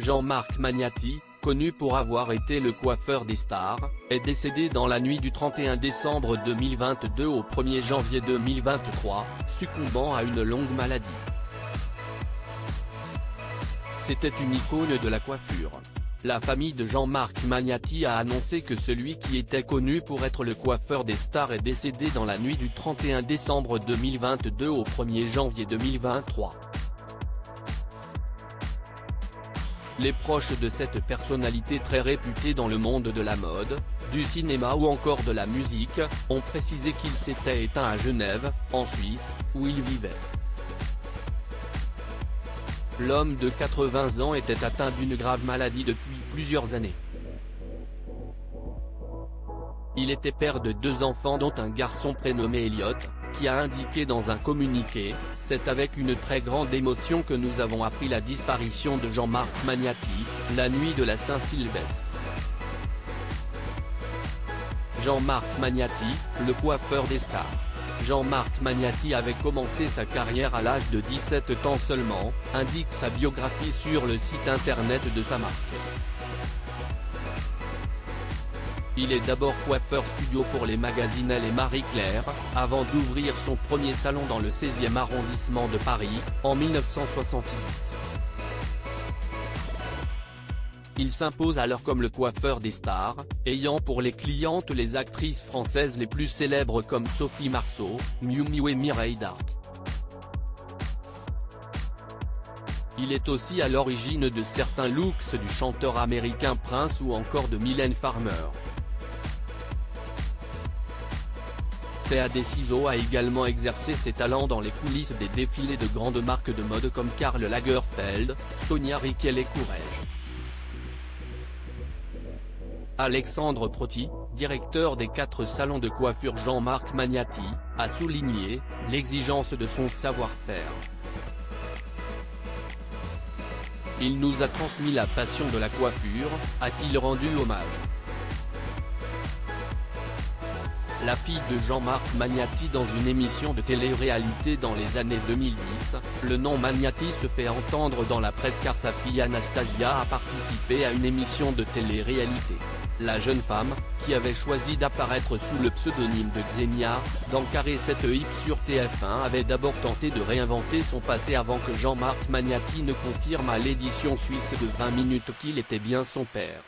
Jean-Marc Magnati, connu pour avoir été le coiffeur des stars, est décédé dans la nuit du 31 décembre 2022 au 1er janvier 2023, succombant à une longue maladie. C'était une icône de la coiffure. La famille de Jean-Marc Magnati a annoncé que celui qui était connu pour être le coiffeur des stars est décédé dans la nuit du 31 décembre 2022 au 1er janvier 2023. Les proches de cette personnalité très réputée dans le monde de la mode, du cinéma ou encore de la musique, ont précisé qu'il s'était éteint à Genève, en Suisse, où il vivait. L'homme de 80 ans était atteint d'une grave maladie depuis plusieurs années. Il était père de 2 enfants dont un garçon prénommé Elliot, qui a indiqué dans un communiqué « C'est avec une très grande émotion que nous avons appris la disparition de Jean-Marc Magnati, la nuit de la Saint-Sylvestre ». Jean-Marc Magnati, le coiffeur des stars. Jean-Marc Magnati avait commencé sa carrière à l'âge de 17 ans seulement, indique sa biographie sur le site internet de sa marque. Il est d'abord coiffeur studio pour les magazines Elle et Marie Claire, avant d'ouvrir son premier salon dans le 16e arrondissement de Paris, en 1970. Il s'impose alors comme le coiffeur des stars, ayant pour les clientes les actrices françaises les plus célèbres comme Sophie Marceau, Miu Miu et Mireille d'Arc. Il est aussi à l'origine de certains looks du chanteur américain Prince ou encore de Mylène Farmer. CAD Ciseaux a également exercé ses talents dans les coulisses des défilés de grandes marques de mode comme Karl Lagerfeld, Sonia Rykiel et Courrèges. Alexandre Proty, directeur des 4 salons de coiffure Jean-Marc Magnati, a souligné l'exigence de son savoir-faire. Il nous a transmis la passion de la coiffure, a-t-il rendu hommage. La fille de Jean-Marc Magnati dans une émission de télé-réalité dans les années 2010, le nom Magnati se fait entendre dans la presse car sa fille Anastasia a participé à une émission de télé-réalité. La jeune femme, qui avait choisi d'apparaître sous le pseudonyme de Xenia, dans Carré 7 Hip sur TF1 avait d'abord tenté de réinventer son passé avant que Jean-Marc Magnati ne confirme à l'édition suisse de 20 minutes qu'il était bien son père.